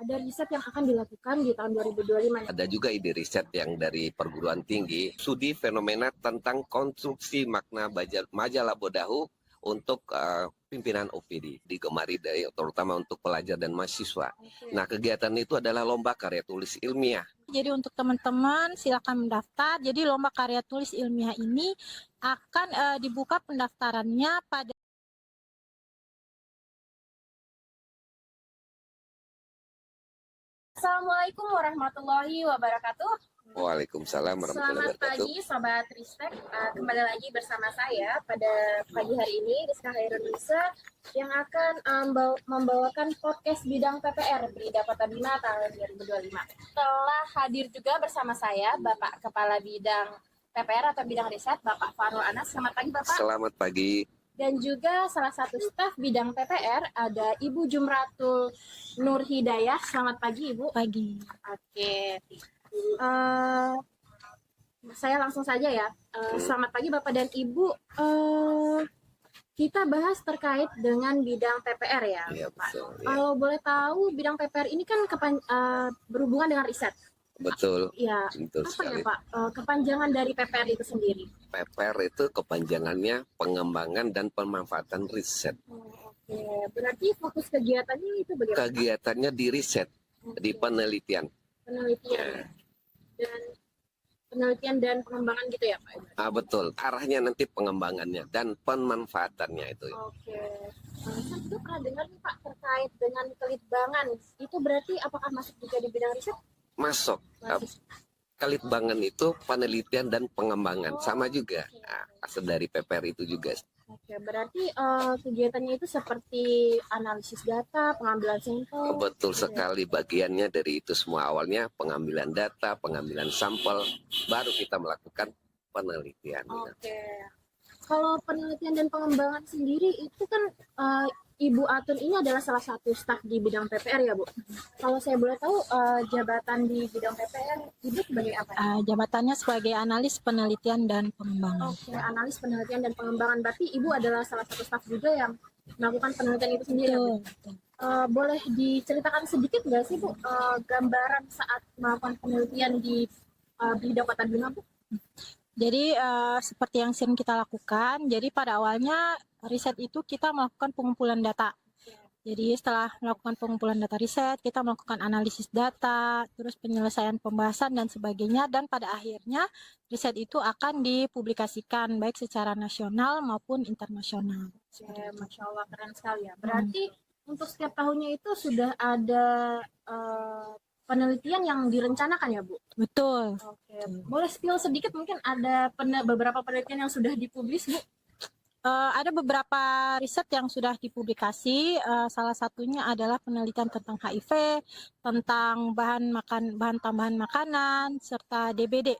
ada riset yang akan dilakukan di tahun 2025. Ada juga ide riset yang dari perguruan tinggi, studi fenomena tentang konstruksi makna majalah Bodahu untuk pimpinan OPD, digemari terutama untuk pelajar dan mahasiswa. Nah, kegiatan itu adalah lomba karya tulis ilmiah. Jadi untuk teman-teman silakan mendaftar. Jadi lomba karya tulis ilmiah ini akan dibuka pendaftarannya pada Assalamualaikum warahmatullahi wabarakatuh. Waalaikumsalam warahmatullahi Selamat wabarakatuh. pagi Sobat Ristek, kembali lagi bersama saya pada pagi hari ini Rizka Hairunisa yang akan membawakan podcast bidang PPR Brida Kota Bima tahun 2025. Telah hadir juga bersama saya Bapak Kepala Bidang PPR atau Bidang Riset, Bapak Farul Anas. Selamat pagi Bapak. Selamat pagi. Dan juga salah satu staf bidang PPR ada Ibu Jumratul Nur Hidayah. Selamat pagi Ibu. pagi. Oke. Saya langsung saja ya. Selamat pagi Bapak dan Ibu. Kita bahas terkait dengan bidang PPR ya, Iya, Pak. betul, ya. Kalau boleh tahu, bidang PPR ini kan berhubungan dengan riset. Betul, Ya, betul apa sekali. ya Pak? Kepanjangan dari PPR itu sendiri? PPR itu kepanjangannya pengembangan dan pemanfaatan riset. Oke, berarti fokus kegiatannya itu bagaimana? Kegiatannya di riset, di penelitian. Penelitian dan pengembangan gitu ya Pak? Betul, arahnya nanti pengembangannya dan pemanfaatannya itu. Oke. Saya juga pernah dengar nih Pak terkait dengan kelitbangan. Itu berarti apakah masuk juga di bidang riset? Masuk. Kelitbangan itu penelitian dan pengembangan, sama juga. Asal dari PPR itu juga. Oke, berarti kegiatannya itu seperti analisis data, pengambilan sampel. Betul sekali, bagiannya dari itu semua. Awalnya pengambilan data, pengambilan sampel, baru kita melakukan penelitian. Oke. Kalau penelitian dan pengembangan sendiri itu kan Ibu Atun ini adalah salah satu staf di bidang PPR ya Bu. Kalau saya boleh tahu jabatan di bidang PPR Ibu sebagai apa? Jabatannya sebagai analis penelitian dan pengembangan. Oke, analis penelitian dan pengembangan. Berarti Ibu adalah salah satu staf juga yang melakukan penelitian itu sendiri ya Bu? Boleh diceritakan sedikit nggak sih Bu gambaran saat melakukan penelitian di bidang Kota Bima Bu? Jadi seperti yang sering kita lakukan, jadi pada awalnya riset itu kita melakukan pengumpulan data. Jadi setelah melakukan pengumpulan data riset, kita melakukan analisis data, terus penyelesaian pembahasan dan sebagainya, dan pada akhirnya riset itu akan dipublikasikan baik secara nasional maupun internasional. Ya, Masya Allah, keren sekali ya. Berarti untuk setiap tahunnya itu sudah ada penelitian yang direncanakan ya Bu? Betul. Oke, boleh spill sedikit mungkin ada beberapa penelitian yang sudah dipublis Bu? Ada beberapa riset yang sudah dipublikasi, salah satunya adalah penelitian tentang HIV, tentang bahan tambahan makanan, serta DBD.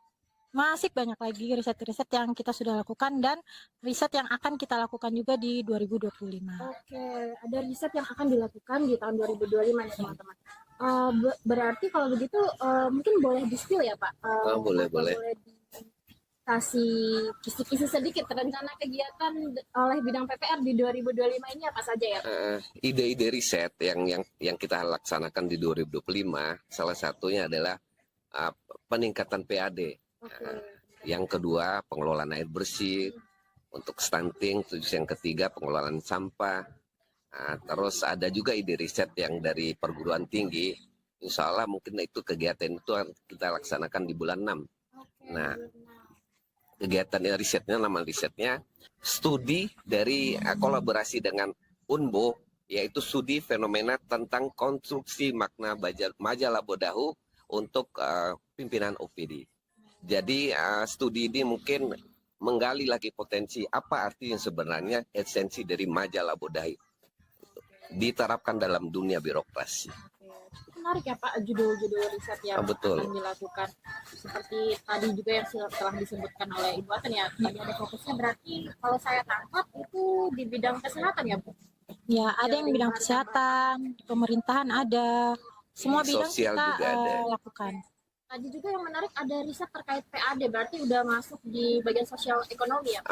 Masih banyak lagi riset-riset yang kita sudah lakukan dan riset yang akan kita lakukan juga di 2025. Oke, ada riset yang akan dilakukan di tahun 2025 ya teman-teman. Berarti kalau begitu mungkin boleh di-spill ya Pak? Boleh. Kasih kisi-kisi sedikit rencana kegiatan oleh bidang PPR di 2025 ini apa saja ya? Ide-ide riset yang kita laksanakan di 2025 salah satunya adalah peningkatan PAD. Yang kedua pengelolaan air bersih untuk stunting, terus yang ketiga pengelolaan sampah. Terus ada juga ide riset yang dari perguruan tinggi. Insya Allah mungkin itu kegiatan itu kita laksanakan di bulan 6. Nah, kegiatan risetnya, nama risetnya studi dari kolaborasi dengan UNBO, yaitu studi fenomena tentang konstruksi makna majalah Bodahu untuk pimpinan OPD. Jadi studi ini mungkin menggali lagi potensi apa arti yang sebenarnya esensi dari majalah Bodahu diterapkan dalam dunia birokrasi. Menarik ya Pak judul-judul riset yang akan dilakukan. Seperti tadi juga yang telah disebutkan oleh Ibu Atun ya, tadi ada fokusnya berarti kalau saya tangkap itu di bidang kesehatan ya Bu? Ya, ada yang bidang kesehatan, pemerintahan ada, semua bidang sosial kita juga ada. Lakukan. Tadi juga yang menarik ada riset terkait PAD, berarti udah masuk di bagian sosial ekonomi ya?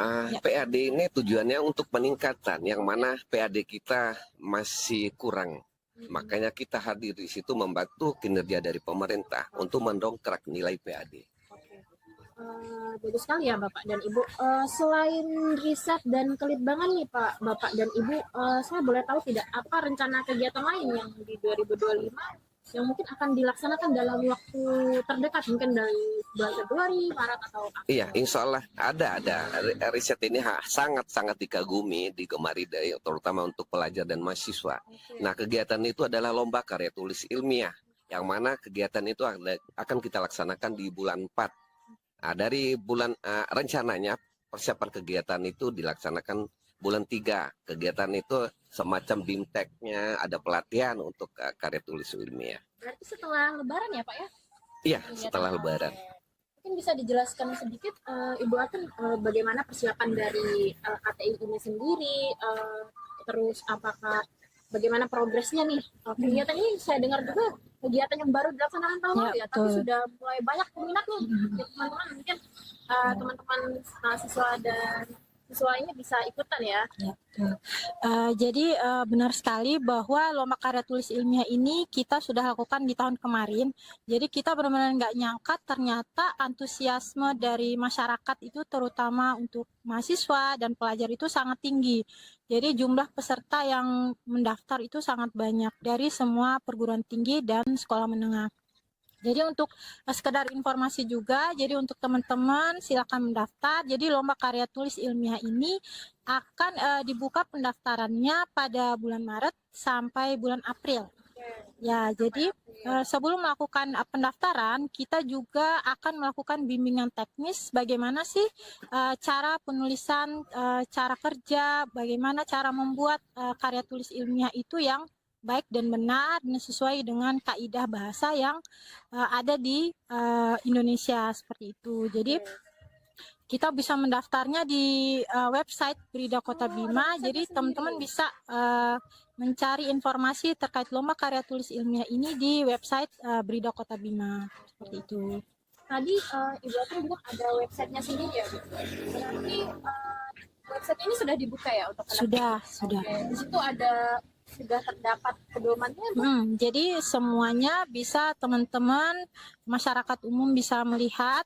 PAD ini tujuannya untuk peningkatan, yang mana PAD kita masih kurang. Makanya kita hadir di situ membantu kinerja dari pemerintah untuk mendongkrak nilai PAD. Bagus sekali ya Bapak dan Ibu. Selain riset dan kelitbangan nih Bapak dan Ibu, saya boleh tahu tidak apa rencana kegiatan lain yang di 2025 yang mungkin akan dilaksanakan dalam waktu terdekat, mungkin dari bulan Februari, Maret atau April? Iya, insya Allah ada. Riset ini sangat digemari terutama untuk pelajar dan mahasiswa. Nah, kegiatan itu adalah lomba karya tulis ilmiah, yang mana kegiatan itu akan kita laksanakan di bulan 4. Nah, dari bulan rencananya persiapan kegiatan itu dilaksanakan bulan 3. Kegiatan itu semacam bimteknya, ada pelatihan untuk karya tulis ilmiah. Berarti setelah Lebaran ya Pak ya? Iya, setelah Lebaran. Mungkin bisa dijelaskan sedikit Ibu Aten bagaimana persiapan dari KTI ini sendiri, terus bagaimana progresnya nih? Kegiatan ini saya dengar juga kegiatan yang baru dilaksanakan tahun lalu ya, tapi sudah mulai banyak peminat nih. Ya, teman-teman mungkin teman-teman mahasiswa dan siswa ini bisa ikutan ya. Jadi benar sekali bahwa lomba karya tulis ilmiah ini kita sudah lakukan di tahun kemarin. Jadi kita benar-benar nggak nyangka ternyata antusiasme dari masyarakat itu terutama untuk mahasiswa dan pelajar itu sangat tinggi. Jadi jumlah peserta yang mendaftar itu sangat banyak dari semua perguruan tinggi dan sekolah menengah. Jadi untuk sekedar informasi juga, jadi untuk teman-teman silakan mendaftar. Jadi lomba karya tulis ilmiah ini akan dibuka pendaftarannya pada bulan Maret sampai bulan April. Ya, jadi sebelum melakukan pendaftaran, kita juga akan melakukan bimbingan teknis bagaimana sih cara penulisan, cara kerja, bagaimana cara membuat karya tulis ilmiah itu yang baik dan benar dan sesuai dengan kaidah bahasa yang ada di Indonesia seperti itu. Jadi kita bisa mendaftarnya di website Brida Kota Bima. Jadi teman-teman bisa mencari informasi terkait lomba karya tulis ilmiah ini di website Brida Kota Bima seperti itu. Tadi Ibu Aten bilang ada websitenya sendiri ya, Bu? Berarti website ini sudah dibuka ya untuk Sudah. Di situ sudah terdapat pedomannya, Bu? Jadi semuanya bisa teman-teman masyarakat umum bisa melihat.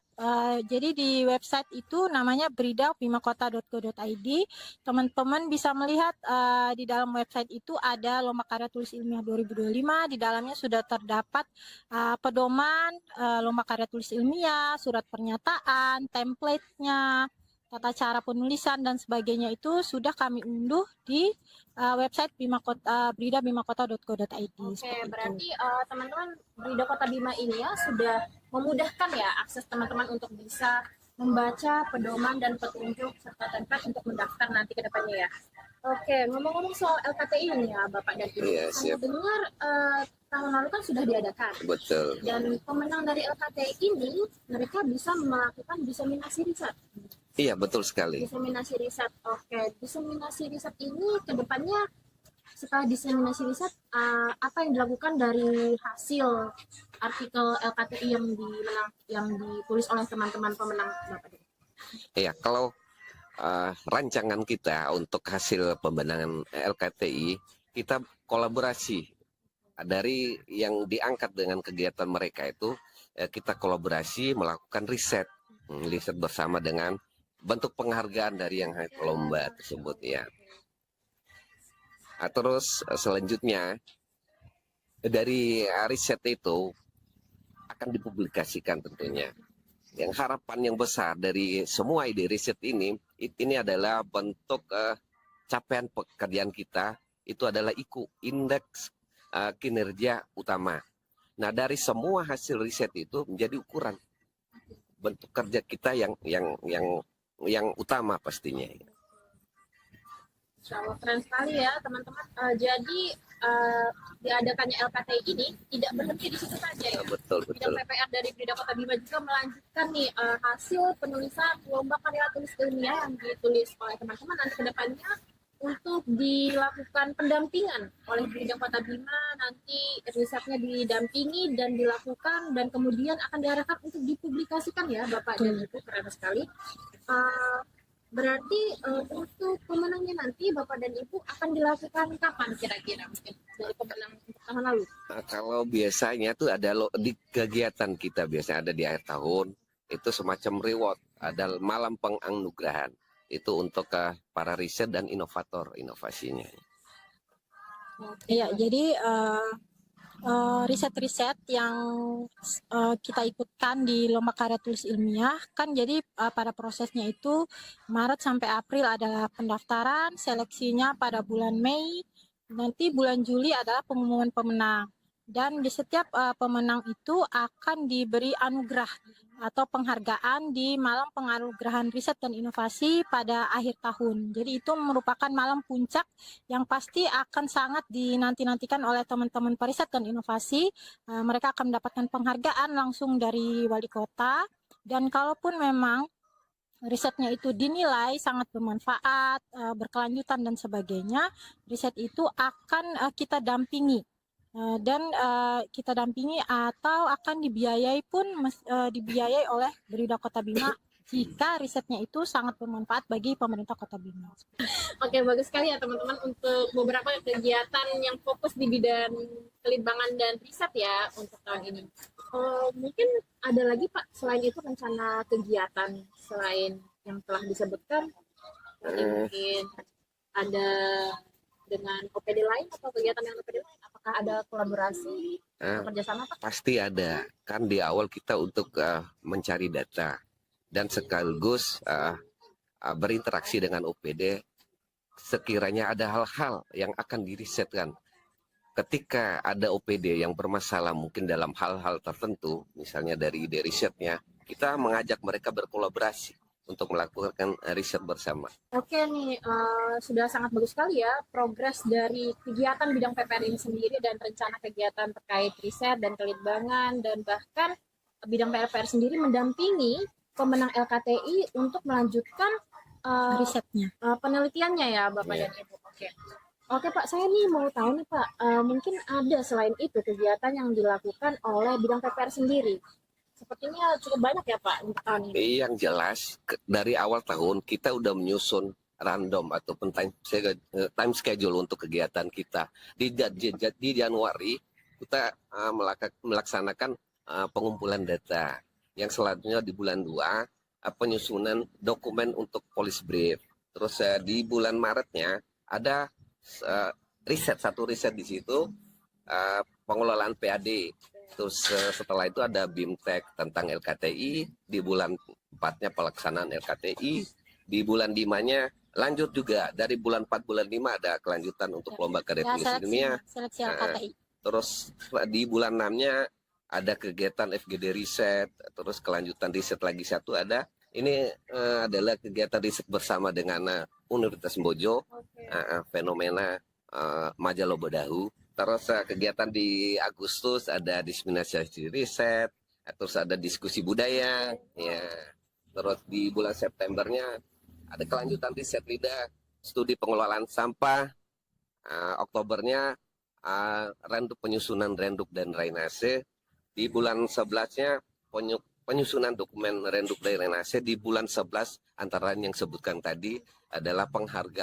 Jadi di website itu namanya bridakbimakota.go.id. Teman-teman bisa melihat di dalam website itu ada lomba karya tulis ilmiah 2025. Di dalamnya sudah terdapat pedoman lomba karya tulis ilmiah, surat pernyataan, template-nya, tata cara penulisan dan sebagainya itu sudah kami unduh di website bridakbimakota.go.id. Oke, berarti teman-teman Brida Kota Bima ini ya sudah memudahkan ya akses teman-teman untuk bisa membaca pedoman dan petunjuk serta template untuk mendaftar nanti ke depannya ya. Oke, ngomong-ngomong soal LKTI ini ya Bapak dan Ibu. Iya, Saya siap. dengar tahun lalu kan sudah diadakan. Betul. Dan pemenang dari LKTI ini mereka bisa melakukan diseminasi riset. Iya, betul sekali. Diseminasi riset. Oke, diseminasi riset ini ke depannya setelah diseminasi riset apa yang dilakukan dari hasil artikel LKTI yang ditulis oleh teman-teman pemenang Bapak? Iya, kalau rancangan kita untuk hasil pemenangan LKTI, kita kolaborasi dari yang diangkat dengan kegiatan mereka itu, kita kolaborasi melakukan riset bersama dengan bentuk penghargaan dari yang lomba tersebut ya. Nah, terus selanjutnya dari riset itu akan dipublikasikan tentunya. Yang harapan yang besar dari semua ide riset ini adalah bentuk capaian pekerjaan kita itu adalah IKU, Indeks Kinerja Utama. Nah, dari semua hasil riset itu menjadi ukuran bentuk kerja kita yang utama pastinya. Keren sekali ya teman-teman. Jadi diadakannya LKTI ini tidak berhenti di situ saja ya. Betul. Bidang PPR dari Brida Kota Bima juga melanjutkan nih hasil penulisan lomba karya tulis ilmiah yang ditulis oleh teman-teman nanti ke depannya untuk dilakukan pendampingan oleh Brida Kota Bima. Nanti risetnya didampingi dan dilakukan dan kemudian akan diarahkan untuk dipublikasikan ya Bapak dan Ibu. Keren sekali. Berarti untuk pemenangnya nanti Bapak dan Ibu akan dilakukan kapan kira-kira mungkin dari pemenang untuk tahun lalu? Nah, kalau biasanya tuh ada di kegiatan kita biasanya ada di akhir tahun itu semacam reward, ada malam penganugerahan itu untuk para riset dan inovator inovasinya. Iya, jadi riset-riset yang kita ikutkan di lomba karya tulis ilmiah kan jadi pada prosesnya itu Maret sampai April adalah pendaftaran, seleksinya pada bulan Mei, nanti bulan Juli adalah pengumuman pemenang. Dan di setiap pemenang itu akan diberi anugerah atau penghargaan di malam penganugerahan riset dan inovasi pada akhir tahun. Jadi itu merupakan malam puncak yang pasti akan sangat dinanti-nantikan oleh teman-teman periset dan inovasi. Mereka akan mendapatkan penghargaan langsung dari wali kota. Dan kalaupun memang risetnya itu dinilai sangat bermanfaat, berkelanjutan dan sebagainya, riset itu akan kita dampingi. Dan kita dampingi atau akan dibiayai pun dibiayai oleh Berida Kota Bima jika risetnya itu sangat bermanfaat bagi pemerintah Kota Bima. Oke, bagus sekali ya teman-teman untuk beberapa kegiatan yang fokus di bidang kelitbangan dan riset ya untuk tahun ini. Mungkin ada lagi Pak selain itu rencana kegiatan selain yang telah disebutkan, mungkin ada dengan OPD lain atau kegiatan yang OPD lain? Apakah ada kolaborasi atau kerjasama Pak? Pasti ada, kan di awal kita untuk mencari data dan sekaligus berinteraksi dengan OPD sekiranya ada hal-hal yang akan dirisetkan. Ketika ada OPD yang bermasalah mungkin dalam hal-hal tertentu, misalnya dari ide risetnya, kita mengajak mereka berkolaborasi untuk melakukan riset bersama. Oke nih, sudah sangat bagus sekali ya progres dari kegiatan bidang PPR ini sendiri dan rencana kegiatan terkait riset dan kelitbangan dan bahkan bidang PPR sendiri mendampingi pemenang LKTI untuk melanjutkan risetnya, penelitiannya ya Bapak dan Ibu. Oke Pak, saya nih mau tahu nih Pak, mungkin ada selain itu kegiatan yang dilakukan oleh bidang PPR sendiri. Sepertinya cukup banyak ya Pak untuk tahun ini. Yang jelas dari awal tahun kita udah menyusun random ataupun time schedule untuk kegiatan kita. Di Januari kita melaksanakan pengumpulan data. Yang selanjutnya di bulan 2 penyusunan dokumen untuk policy brief. Terus di bulan Maretnya ada satu riset di situ pengelolaan PAD. Terus setelah itu ada BIMTEK tentang LKTI, di bulan 4-nya pelaksanaan LKTI, di bulan 5-nya lanjut juga, dari bulan 4 bulan 5 ada kelanjutan untuk lomba karya tulis ilmiah. Seleksi LKTI. Terus di bulan 6-nya ada kegiatan FGD riset, terus kelanjutan riset lagi satu ada. Ini adalah kegiatan riset bersama dengan Universitas Mbojo, fenomena Majalobodahu. Terus kegiatan di Agustus ada diseminasi riset, terus ada diskusi budaya, ya. Terus di bulan Septembernya ada kelanjutan riset LIDA, studi pengelolaan sampah. Oktobernya penyusunan renduk dan drainase. Di bulan 11-nya penyusunan dokumen renduk dan drainase. Di bulan 11 antara yang sebutkan tadi adalah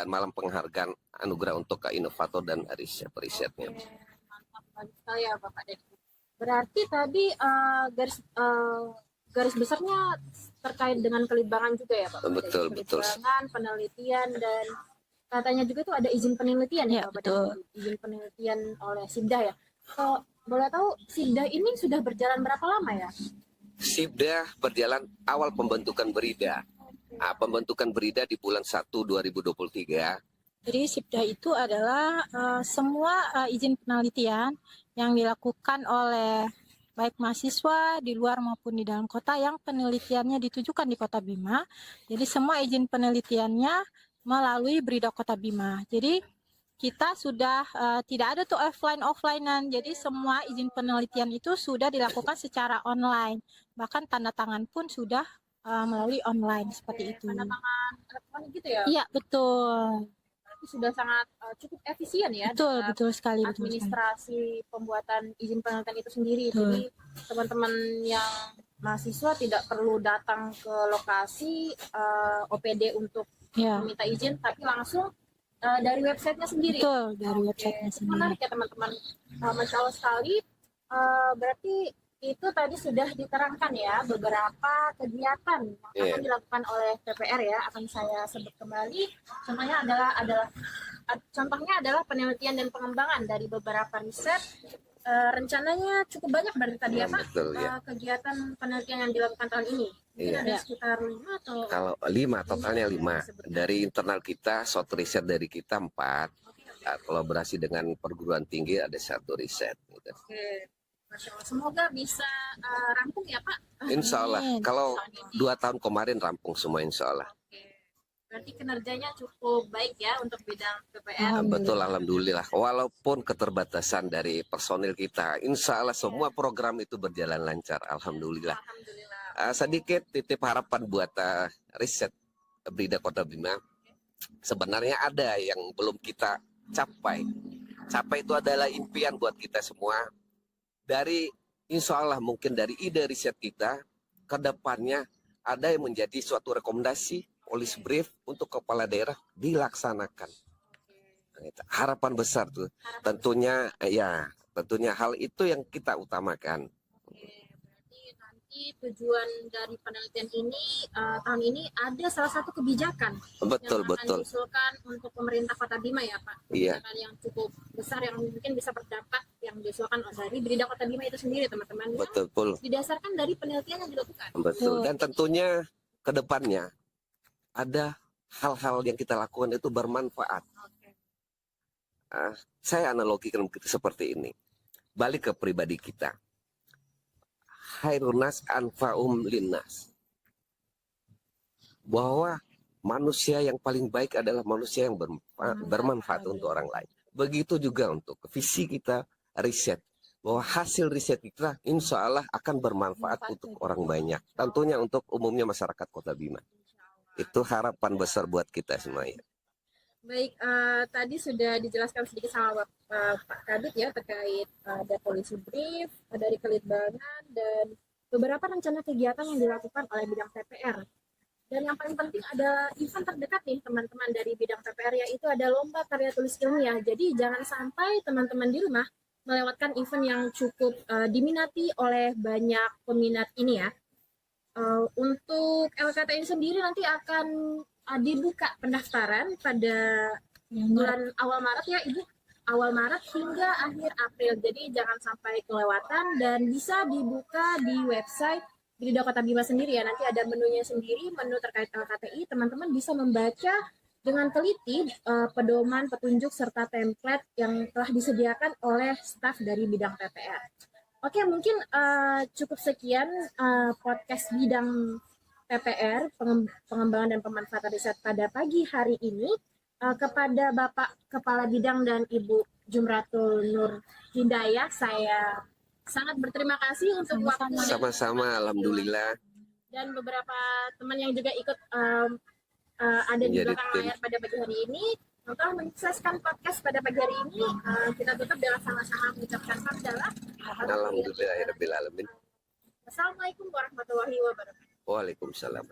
malam penghargaan anugerah untuk inovator dan risetnya. Mantap sekali ya Bapak dan Ibu. Berarti tadi garis besarnya terkait dengan kelitbangan juga ya Pak? Betul. Kelitbangan, penelitian dan katanya juga tuh ada izin penelitian ya Pak? Betul. Izin penelitian oleh SIBDA ya. Boleh tahu SIBDA ini sudah berjalan berapa lama ya? SIBDA berjalan awal pembentukan Berida. Pembentukan Berida di bulan 1 2023. Jadi SIBDA itu adalah semua izin penelitian yang dilakukan oleh baik mahasiswa di luar maupun di dalam kota yang penelitiannya ditujukan di Kota Bima. Jadi semua izin penelitiannya melalui Berida Kota Bima. Jadi kita sudah tidak ada tuh offline-offlinean. Jadi semua izin penelitian itu sudah dilakukan secara online. Bahkan tanda tangan pun sudah melalui online seperti itu. Tanda tangan elektronik gitu ya? Iya, betul. Berarti sudah sangat cukup efisien ya? Betul sekali. Administrasi pembuatan izin penelitian itu sendiri. Jadi teman-teman yang mahasiswa tidak perlu datang ke lokasi OPD untuk Ya, meminta izin, tapi langsung dari websitenya sendiri. betul dari Oke, websitenya itu sendiri. menarik ya teman-teman. Masya Allah sekali. Berarti itu tadi sudah diterangkan ya beberapa kegiatan yang akan dilakukan oleh PPR ya. Akan saya sebut kembali. Contohnya adalah penelitian dan pengembangan dari beberapa riset. Rencananya cukup banyak berarti tadi ya Pak, Betul, ya. kegiatan penelitian yang dilakukan tahun ini. Mungkin Iya. ada sekitar 5 atau Kalau 5, totalnya 5. Dari internal kita, suatu riset dari kita 4. Kolaborasi dengan perguruan tinggi ada 1 riset. Gitu. Oke. Masya Allah. Semoga bisa rampung ya Pak. Insya Allah, Amin. kalau Tahun ini. 2 tahun kemarin rampung semua insya Allah. Oke. Berarti kinerjanya cukup baik ya untuk bidang PPR. Alhamdulillah. Betul, alhamdulillah. Walaupun keterbatasan dari personil kita, insya Allah semua program itu berjalan lancar. Alhamdulillah. Alhamdulillah. Sedikit titip harapan buat riset Brida Kota Bima. Sebenarnya ada yang belum kita capai. Capai itu adalah impian buat kita semua. Dari insya Allah mungkin dari ide riset kita, ke depannya ada yang menjadi suatu rekomendasi police brief untuk kepala daerah dilaksanakan. Harapan besar tuh. Tentunya hal itu yang kita utamakan. Oke, berarti nanti tujuan dari penelitian ini tahun ini ada salah satu kebijakan Betul, yang akan betul. diusulkan untuk pemerintah Kota Bima ya Pak. Iya. Kebijakan yang cukup besar yang mungkin bisa berdampak yang diusulkan dari Brida Kota Bima itu sendiri teman-teman. Betul, betul. Didasarkan dari penelitian yang dilakukan. Betul. Dan tentunya ke depannya ada hal-hal yang kita lakukan itu bermanfaat. Oke. Saya analogikan seperti ini. Balik ke pribadi kita. Khairunas anfa'um linnas. Bahwa manusia yang paling baik adalah manusia yang bermanfaat untuk orang lain. Begitu juga untuk visi kita riset. Bahwa hasil riset kita insya Allah akan bermanfaat untuk orang banyak. Tentunya untuk umumnya masyarakat Kota Bima. Itu harapan besar buat kita semuanya. Baik, tadi sudah dijelaskan sedikit sama Pak Kadit ya terkait ada polisi brief, dari Kelitbangan, dan beberapa rencana kegiatan yang dilakukan oleh bidang PPR. Dan yang paling penting ada event terdekat nih teman-teman dari bidang PPR, yaitu ada lomba karya tulis ilmiah. Jadi jangan sampai teman-teman di rumah melewatkan event yang cukup diminati oleh banyak peminat ini ya. Untuk LKTI sendiri nanti akan dibuka pendaftaran pada bulan awal Maret ya Ibu, awal Maret hingga akhir April. Jadi jangan sampai kelewatan dan bisa dibuka di website Brida Kota Bima sendiri ya. Nanti ada menunya sendiri, menu terkait LKTI. Teman-teman bisa membaca dengan teliti pedoman, petunjuk serta template yang telah disediakan oleh staf dari bidang PPR. Oke, mungkin cukup sekian podcast bidang PPR, pengembangan dan pemanfaatan riset pada pagi hari ini. Kepada Bapak Kepala Bidang dan Ibu Jumratul Nur Hidayah, saya sangat berterima kasih untuk waktu. Sama-sama, alhamdulillah. Dan beberapa teman yang juga ikut ada di belakang layar pada pagi hari ini. Setelah mensukseskan podcast pada pagi hari ini, kita tutup dengan sama-sama mengucapkan hamdalah. Alhamdulillahirabbil alamin. Assalamualaikum warahmatullahi wabarakatuh. Waalaikumsalam.